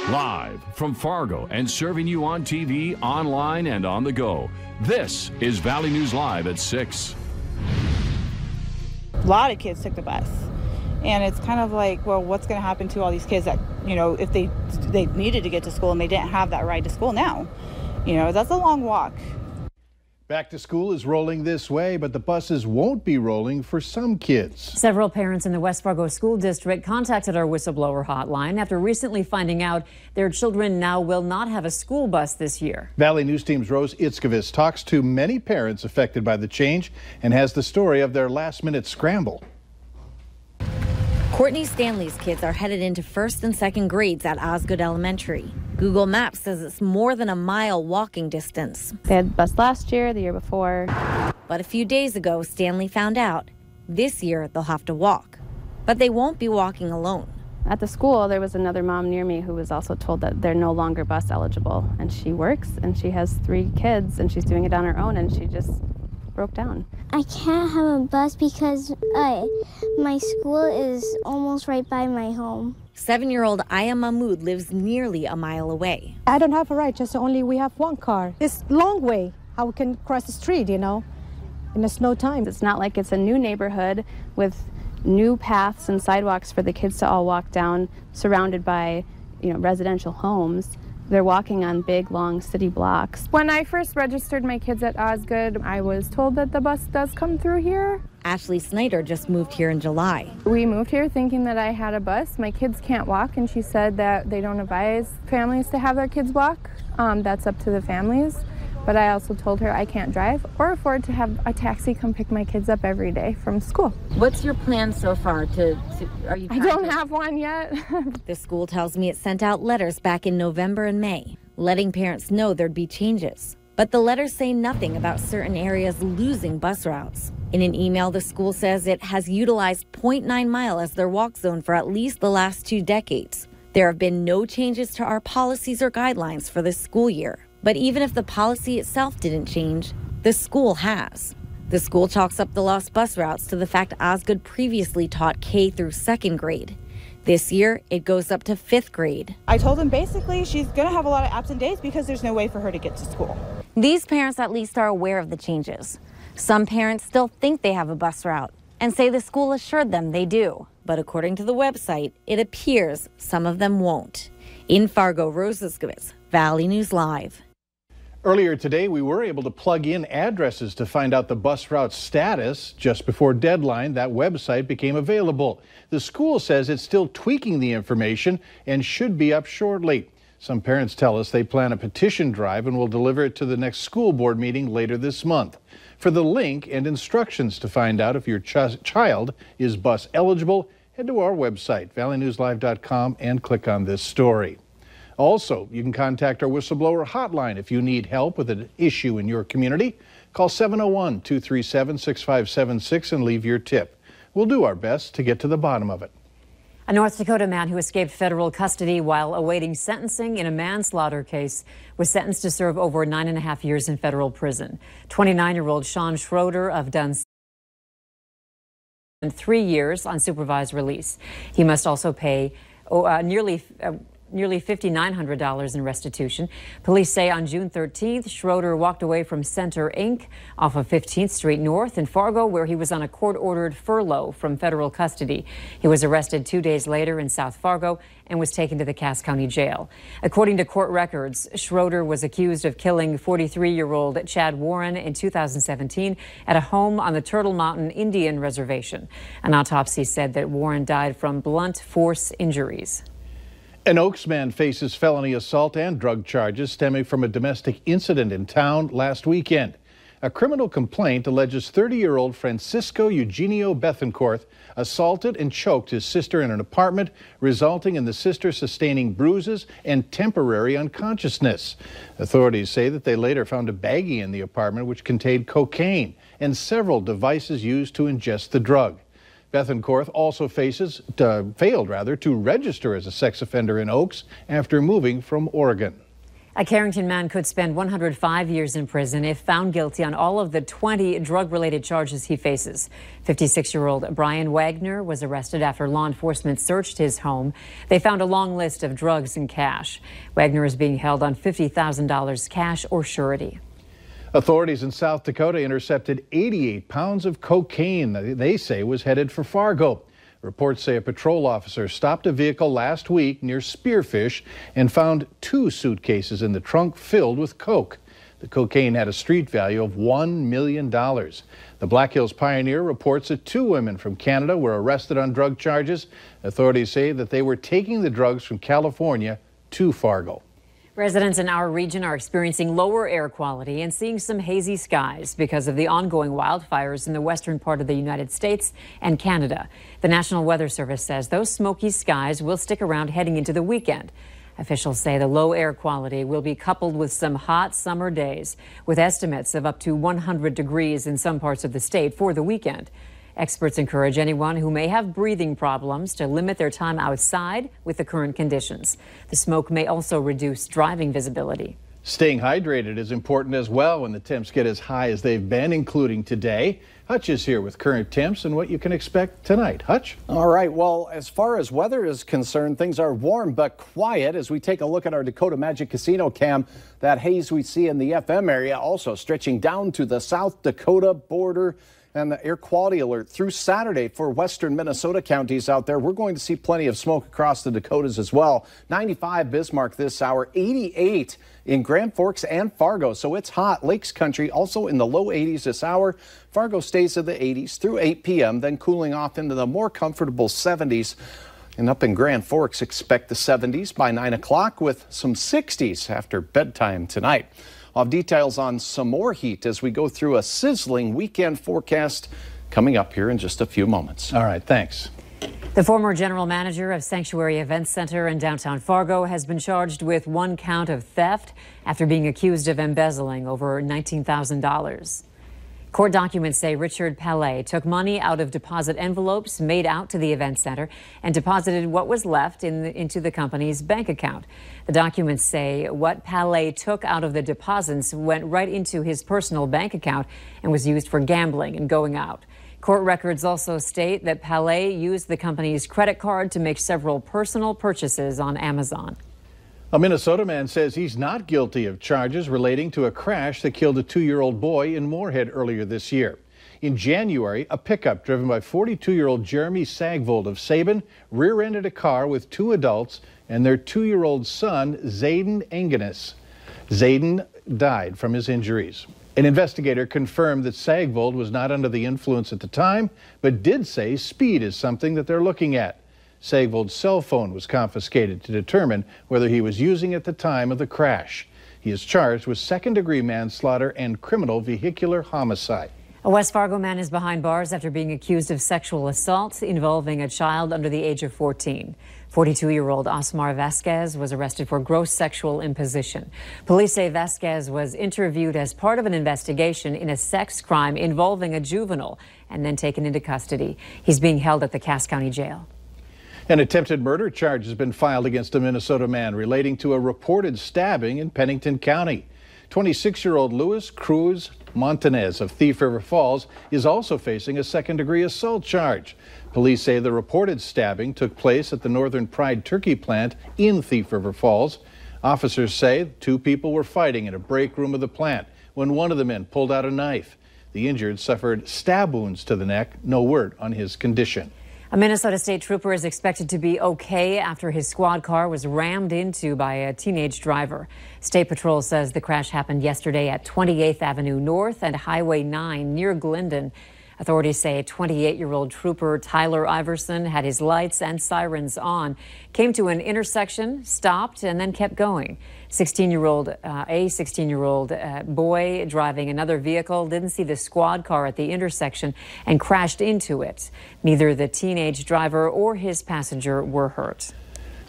Live from Fargo and serving you on TV, online, and on the go. This is Valley News Live at 6. A lot of kids took the bus. And it's kind of like, well, what's going to happen to all these kids that, if they needed to get to school and they didn't have that ride to school now? That's a long walk. Back to school is rolling this way, but the buses won't be rolling for some kids. Several parents in the West Fargo School District contacted our whistleblower hotline after recently finding out their children now will not have a school bus this year. Valley News Team's Rose Itzkovitz talks to many parents affected by the change and has the story of their last-minute scramble. Courtney Stanley's kids are headed into first and second grades at Osgood Elementary. Google Maps says it's more than a mile walking distance. They had bus last year, the year before. But a few days ago, Stanley found out this year they'll have to walk. But they won't be walking alone. At the school, there was another mom near me who was also told that they're no longer bus eligible. And she works and she has 3 kids and she's doing it on her own and she just broke down. I can't have a bus because my school is almost right by my home. 7-year-old Aya Mahmood lives nearly a mile away. I don't have a ride, just only we have one car. It's a long way. How we can cross the street, in the snow time. It's not like it's a new neighborhood with new paths and sidewalks for the kids to all walk down, surrounded by, residential homes. They're walking on big, long city blocks. When I first registered my kids at Osgood, I was told that the bus does come through here. Ashley Snyder just moved here in July. We moved here thinking that I had a bus. My kids can't walk, and she said that they don't advise families to have their kids walk. That's up to the families. But I also told her I can't drive or afford to have a taxi come pick my kids up every day from school. What's your plan so far? I don't have one yet. The school tells me it sent out letters back in November and May, letting parents know there'd be changes. But the letters say nothing about certain areas losing bus routes. In an email, the school says it has utilized 0.9 mile as their walk zone for at least the last 2 decades. There have been no changes to our policies or guidelines for this school year. But even if the policy itself didn't change, the school has. The school chalks up the lost bus routes to the fact Osgood previously taught K through 2nd grade. This year, it goes up to 5th grade. I told him basically she's going to have a lot of absent days because there's no way for her to get to school. These parents at least are aware of the changes. Some parents still think they have a bus route and say the school assured them they do. But according to the website, it appears some of them won't. In Fargo, Rose Itzkovitz, Valley News Live. Earlier today, we were able to plug in addresses to find out the bus route status. Just before deadline, that website became available. The school says it's still tweaking the information and should be up shortly. Some parents tell us they plan a petition drive and will deliver it to the next school board meeting later this month. For the link and instructions to find out if your child is bus eligible, head to our website, valleynewslive.com, and click on this story. Also, you can contact our whistleblower hotline if you need help with an issue in your community. Call 701-237-6576 and leave your tip. We'll do our best to get to the bottom of it. A North Dakota man who escaped federal custody while awaiting sentencing in a manslaughter case was sentenced to serve over 9.5 years in federal prison. 29-year-old Sean Schroeder of Duns 3 years on supervised release. He must also pay nearly $5,900 in restitution. Police say on June 13th, Schroeder walked away from Center Inc. off of 15th Street North in Fargo, where he was on a court-ordered furlough from federal custody. He was arrested 2 days later in South Fargo and was taken to the Cass County Jail. According to court records, Schroeder was accused of killing 43-year-old Chad Warren in 2017 at a home on the Turtle Mountain Indian Reservation. An autopsy said that Warren died from blunt force injuries. An Oaks man faces felony assault and drug charges stemming from a domestic incident in town last weekend. A criminal complaint alleges 30-year-old Francisco Eugenio Bethencourt assaulted and choked his sister in an apartment, resulting in the sister sustaining bruises and temporary unconsciousness. Authorities say that they later found a baggie in the apartment which contained cocaine and several devices used to ingest the drug. Bethencourt also failed to register as a sex offender in Oaks after moving from Oregon. A Carrington man could spend 105 years in prison if found guilty on all of the 20 drug-related charges he faces. 56-year-old Brian Wagner was arrested after law enforcement searched his home. They found a long list of drugs and cash. Wagner is being held on $50,000 cash or surety. Authorities in South Dakota intercepted 88 pounds of cocaine that they say was headed for Fargo. Reports say a patrol officer stopped a vehicle last week near Spearfish and found 2 suitcases in the trunk filled with coke. The cocaine had a street value of $1 million. The Black Hills Pioneer reports that 2 women from Canada were arrested on drug charges. Authorities say that they were taking the drugs from California to Fargo. Residents in our region are experiencing lower air quality and seeing some hazy skies because of the ongoing wildfires in the western part of the United States and Canada. The National Weather Service says those smoky skies will stick around heading into the weekend. Officials say the low air quality will be coupled with some hot summer days, with estimates of up to 100 degrees in some parts of the state for the weekend. Experts encourage anyone who may have breathing problems to limit their time outside with the current conditions. The smoke may also reduce driving visibility. Staying hydrated is important as well when the temps get as high as they've been, including today. Hutch is here with current temps and what you can expect tonight. Hutch? All right, well, as far as weather is concerned, things are warm but quiet as we take a look at our Dakota Magic Casino cam. That haze we see in the FM area also stretching down to the South Dakota border. And the air quality alert through Saturday for western Minnesota counties out there. We're going to see plenty of smoke across the Dakotas as well. 95 Bismarck this hour, 88 in Grand Forks and Fargo. So it's hot. Lakes Country also in the low 80s this hour. Fargo stays in the 80s through 8 p.m., then cooling off into the more comfortable 70s. And up in Grand Forks, expect the 70s by 9 o'clock with some 60s after bedtime tonight. I'll have details on some more heat as we go through a sizzling weekend forecast coming up here in just a few moments. All right, thanks. The former general manager of Sanctuary Events Center in downtown Fargo has been charged with 1 count of theft after being accused of embezzling over $19,000. Court documents say Richard Palais took money out of deposit envelopes made out to the event center and deposited what was left into the company's bank account. The documents say what Palais took out of the deposits went right into his personal bank account and was used for gambling and going out. Court records also state that Palais used the company's credit card to make several personal purchases on Amazon. A Minnesota man says he's not guilty of charges relating to a crash that killed a 2-year-old boy in Moorhead earlier this year. In January, a pickup driven by 42-year-old Jeremy Sagvold of Sabin rear-ended a car with 2 adults and their 2-year-old son, Zayden Engenes. Zayden died from his injuries. An investigator confirmed that Sagvold was not under the influence at the time, but did say speed is something that they're looking at. Sagvold's cell phone was confiscated to determine whether he was using at the time of the crash. He is charged with second-degree manslaughter and criminal vehicular homicide. A West Fargo man is behind bars after being accused of sexual assault involving a child under the age of 14. 42-year-old Osmar Vasquez was arrested for gross sexual imposition. Police say Vasquez was interviewed as part of an investigation in a sex crime involving a juvenile and then taken into custody. He's being held at the Cass County Jail. An attempted murder charge has been filed against a Minnesota man relating to a reported stabbing in Pennington County. 26-year-old Luis Cruz Montanez of Thief River Falls is also facing a second-degree assault charge. Police say the reported stabbing took place at the Northern Pride Turkey plant in Thief River Falls. Officers say 2 people were fighting in a break room of the plant when one of the men pulled out a knife. The injured suffered stab wounds to the neck. No word on his condition. A Minnesota state trooper is expected to be okay after his squad car was rammed into by a teenage driver. State Patrol says the crash happened yesterday at 28th Avenue North and Highway 9 near Glendon. Authorities say 28-year-old trooper Tyler Iverson had his lights and sirens on, came to an intersection, stopped, and then kept going. A 16-year-old boy driving another vehicle didn't see the squad car at the intersection and crashed into it. Neither the teenage driver or his passenger were hurt.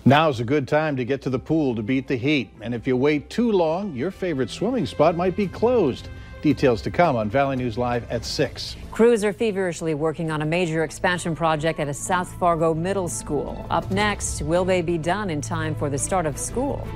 Now's a good time to get to the pool to beat the heat. And if you wait too long, your favorite swimming spot might be closed. Details to come on Valley News Live at 6. Crews are feverishly working on a major expansion project at a South Fargo middle school. Up next, will they be done in time for the start of school?